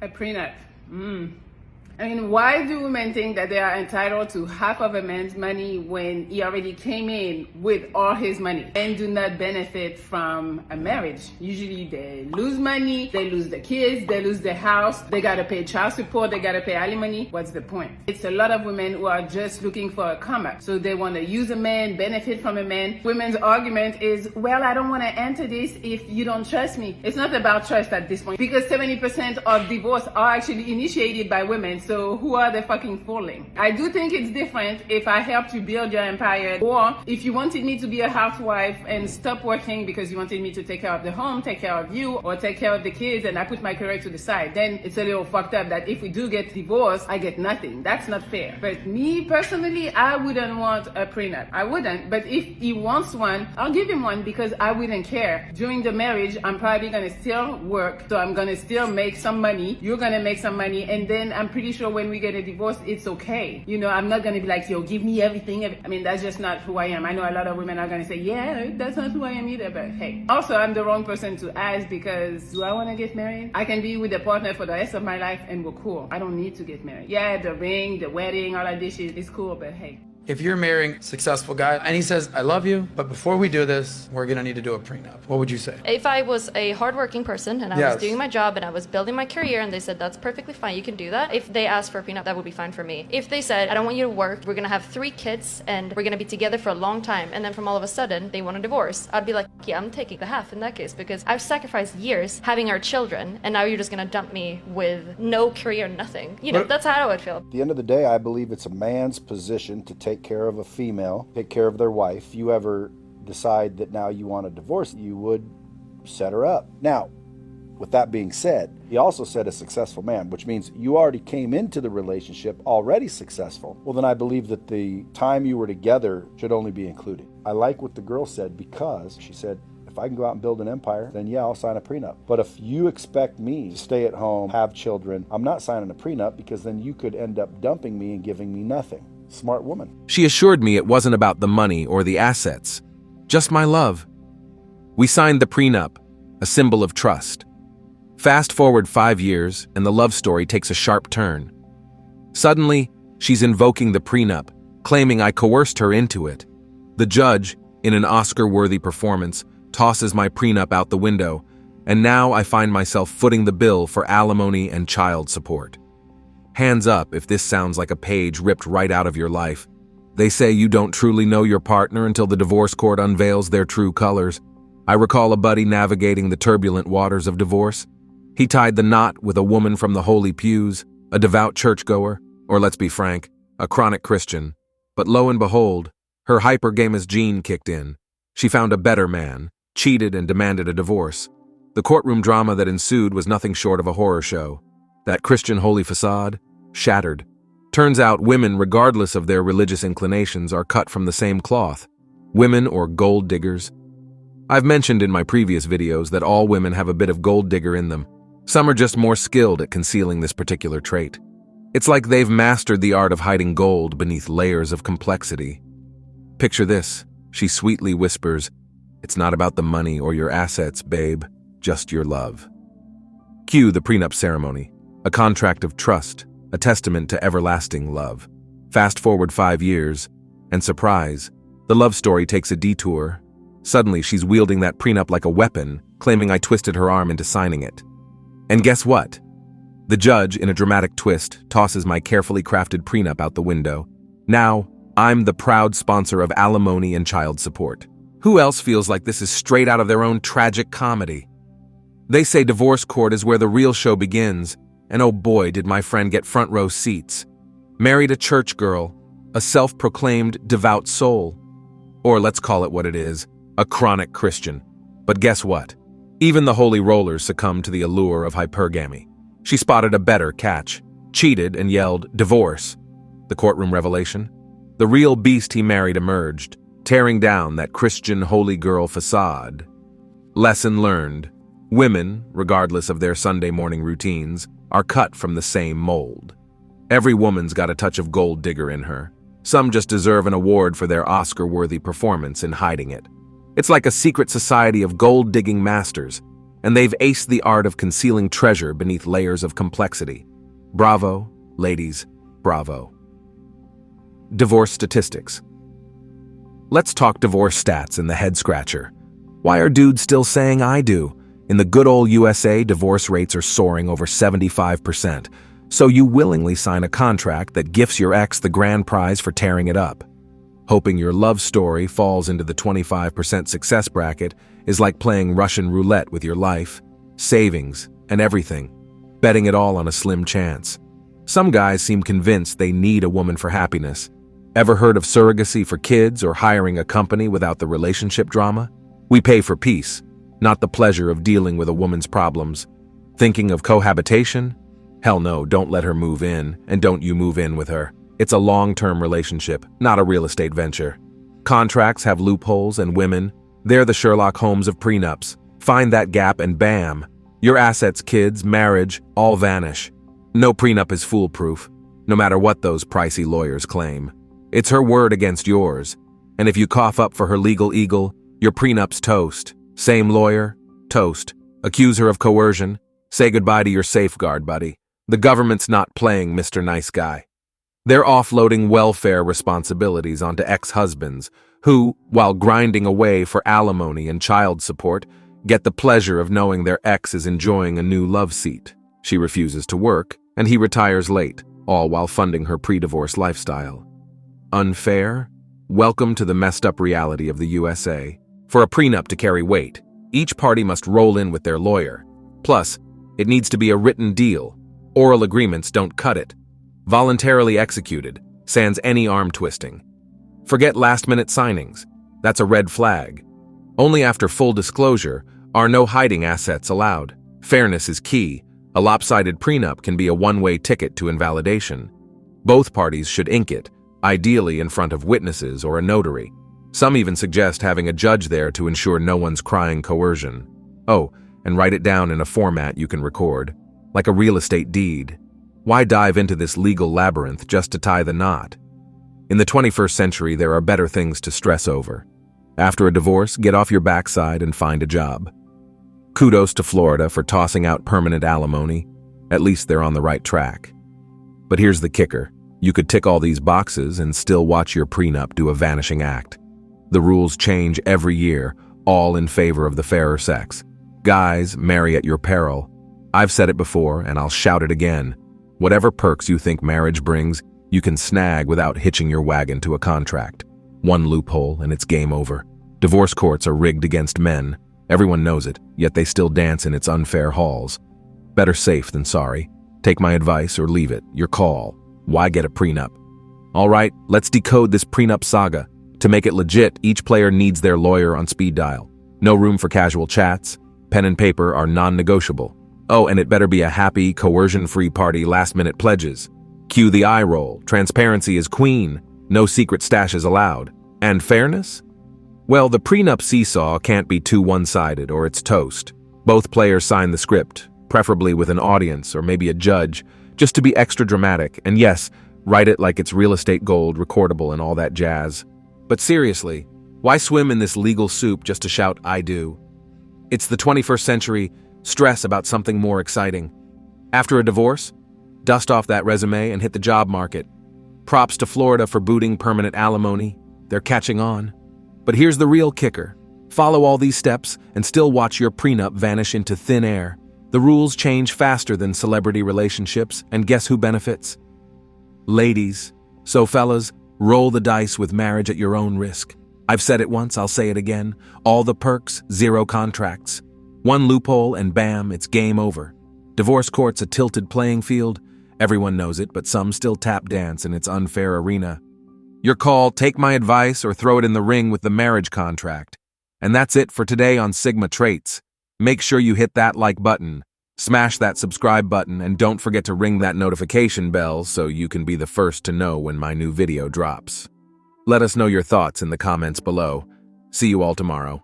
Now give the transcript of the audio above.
A prenup. I mean, why do women think that they are entitled to half of a man's money when he already came in with all his money and do not benefit from a marriage? Usually they lose money, they lose the kids, they lose the house, they gotta pay child support, they gotta pay alimony. What's the point? It's a lot of women who are just looking for a come up. So they wanna use a man, benefit from a man. Women's argument is, well, I don't wanna enter this if you don't trust me. It's not about trust at this point because 70% of divorce are actually initiated by women. So who are they fucking fooling? I do think it's different if I helped you build your empire, or if you wanted me to be a housewife and stop working because you wanted me to take care of the home, take care of you, or take care of the kids, and I put my career to the side. Then it's a little fucked up that if we do get divorced, I get nothing. That's not fair. But me personally, I wouldn't want a prenup. I wouldn't. But if he wants one, I'll give him one because I wouldn't care. During the marriage, I'm probably gonna still work, so I'm gonna still make some money. You're gonna make some money, and then I'm pretty sure when we get a divorce, it's okay. You know, I'm not gonna be like, yo, give me everything. I mean, that's just not who I am. I know a lot of women are gonna say, yeah, that's not who I am either, but hey. Also, I'm the wrong person to ask because do I wanna get married? I can be with a partner for the rest of my life and we're cool. I don't need to get married. Yeah, the ring, the wedding, all that this shit is cool, but hey. If you're marrying a successful guy and he says, I love you, but before we do this, we're gonna need to do a prenup, what would you say? If I was a hardworking person and I was doing my job and I was building my career and they said, that's perfectly fine, you can do that. If they asked for a prenup, that would be fine for me. If they said, I don't want you to work, we're gonna have 3 kids and we're gonna be together for a long time, and then from all of a sudden, they want a divorce, I'd be like, yeah, I'm taking the half in that case because I've sacrificed years having our children and now you're just gonna dump me with no career, nothing. You know, that's how I would feel. At the end of the day, I believe it's a man's position to take care of a female, take care of their wife. If you ever decide that now you want a divorce, you would set her up. Now, with that being said, he also said a successful man, which means you already came into the relationship already successful. Well, then I believe that the time you were together should only be included. I like what the girl said because she said, if I can go out and build an empire, then yeah, I'll sign a prenup. But if you expect me to stay at home, have children, I'm not signing a prenup because then you could end up dumping me and giving me nothing. Smart woman. She assured me it wasn't about the money or the assets, just my love. We signed the prenup, a symbol of trust. Fast forward 5 years, and the love story takes a sharp turn. Suddenly, she's invoking the prenup, claiming I coerced her into it. The judge, in an Oscar-worthy performance, tosses my prenup out the window, and now I find myself footing the bill for alimony and child support. Hands up if this sounds like a page ripped right out of your life. They say you don't truly know your partner until the divorce court unveils their true colors. I recall a buddy navigating the turbulent waters of divorce. He tied the knot with a woman from the holy pews, a devout churchgoer, or let's be frank, a chronic Christian. But lo and behold, her hypergamous gene kicked in. She found a better man, cheated and demanded a divorce. The courtroom drama that ensued was nothing short of a horror show. That Christian holy facade, shattered. Turns out women, regardless of their religious inclinations, are cut from the same cloth. Women or gold diggers. I've mentioned in my previous videos that all women have a bit of gold digger in them. Some are just more skilled at concealing this particular trait. It's like they've mastered the art of hiding gold beneath layers of complexity. Picture this, she sweetly whispers, it's not about the money or your assets, babe, just your love. Cue the prenup ceremony. A contract of trust, a testament to everlasting love. Fast forward 5 years, and surprise, the love story takes a detour. Suddenly, she's wielding that prenup like a weapon, claiming I twisted her arm into signing it. And guess what? The judge, in a dramatic twist, tosses my carefully crafted prenup out the window. Now, I'm the proud sponsor of alimony and child support. Who else feels like this is straight out of their own tragic comedy? They say divorce court is where the real show begins. And oh boy, did my friend get front row seats. Married a church girl, a self-proclaimed devout soul. Or let's call it what it is, a chronic Christian. But guess what? Even the holy rollers succumbed to the allure of hypergamy. She spotted a better catch, cheated and yelled, divorce. The courtroom revelation? The real beast he married emerged, tearing down that Christian holy girl facade. Lesson learned. Women, regardless of their Sunday morning routines, are cut from the same mold. Every woman's got a touch of gold digger in her. Some just deserve an award for their Oscar-worthy performance in hiding it. It's like a secret society of gold-digging masters. and they've aced the art of concealing treasure beneath layers of complexity. Bravo, ladies, bravo. Divorce statistics. Let's talk divorce stats in the head scratcher. Why are dudes still saying I do? In the good old USA, divorce rates are soaring over 75%, so you willingly sign a contract that gifts your ex the grand prize for tearing it up. Hoping your love story falls into the 25% success bracket is like playing Russian roulette with your life, savings, and everything, betting it all on a slim chance. Some guys seem convinced they need a woman for happiness. Ever heard of surrogacy for kids or hiring a company without the relationship drama? We pay for peace, not the pleasure of dealing with a woman's problems. Thinking of cohabitation? Hell no, don't let her move in, and don't you move in with her. It's a long-term relationship, not a real estate venture. Contracts have loopholes, and women, they're the Sherlock Holmes of prenups. Find that gap and bam, your assets, kids, marriage, all vanish. No prenup is foolproof, no matter what those pricey lawyers claim. It's her word against yours, and if you cough up for her legal eagle, your prenup's toast. Same lawyer, toast. Accuse her of coercion, say goodbye to your safeguard, buddy. The government's not playing Mr. Nice Guy. They're offloading welfare responsibilities onto ex-husbands who, while grinding away for alimony and child support, get the pleasure of knowing their ex is enjoying a new love seat. She refuses to work, and he retires late, all while funding her pre-divorce lifestyle. Unfair? Welcome to the messed up reality of the USA. For a prenup to carry weight, each party must roll in with their lawyer. Plus, it needs to be a written deal. Oral agreements don't cut it. Voluntarily executed, sans any arm twisting. Forget last-minute signings. That's a red flag. Only after full disclosure are no hiding assets allowed. Fairness is key. A lopsided prenup can be a one-way ticket to invalidation. Both parties should ink it, ideally in front of witnesses or a notary. Some even suggest having a judge there to ensure no one's crying coercion. Oh, and write it down in a format you can record, like a real estate deed. Why dive into this legal labyrinth just to tie the knot? In the 21st century, there are better things to stress over. After a divorce, get off your backside and find a job. Kudos to Florida for tossing out permanent alimony. At least they're on the right track. But here's the kicker. You could tick all these boxes and still watch your prenup do a vanishing act. The rules change every year, all in favor of the fairer sex. Guys, marry at your peril. I've said it before, and I'll shout it again. Whatever perks you think marriage brings, you can snag without hitching your wagon to a contract. One loophole, and it's game over. Divorce courts are rigged against men. Everyone knows it, yet they still dance in its unfair halls. Better safe than sorry. Take my advice or leave it. Your call. Why get a prenup? All right, let's decode this prenup saga. To make it legit, each player needs their lawyer on speed dial. No room for casual chats. Pen and paper are non-negotiable. Oh, and it better be a happy, coercion-free party, last-minute pledges. Cue the eye roll. Transparency is queen. No secret stashes allowed. And fairness? Well, the prenup seesaw can't be too one-sided or it's toast. Both players sign the script, preferably with an audience or maybe a judge, just to be extra dramatic. And yes, write it like it's real estate gold, recordable, and all that jazz. But seriously, why swim in this legal soup just to shout, I do? It's the 21st century. Stress about something more exciting. After a divorce, dust off that resume and hit the job market. Props to Florida for booting permanent alimony. They're catching on. But here's the real kicker. Follow all these steps and still watch your prenup vanish into thin air. The rules change faster than celebrity relationships, and guess who benefits? Ladies. So fellas, roll the dice with marriage at your own risk. I've said it once, I'll say it again. All the perks, zero contracts. One loophole and bam, it's game over. Divorce court's a tilted playing field. Everyone knows it, but some still tap dance in its unfair arena. Your call, take my advice or throw it in the ring with the marriage contract. And that's it for today on Sigma Traits. Make sure you hit that like button, smash that subscribe button, and don't forget to ring that notification bell so you can be the first to know when my new video drops. Let us know your thoughts in the comments below. See you all tomorrow.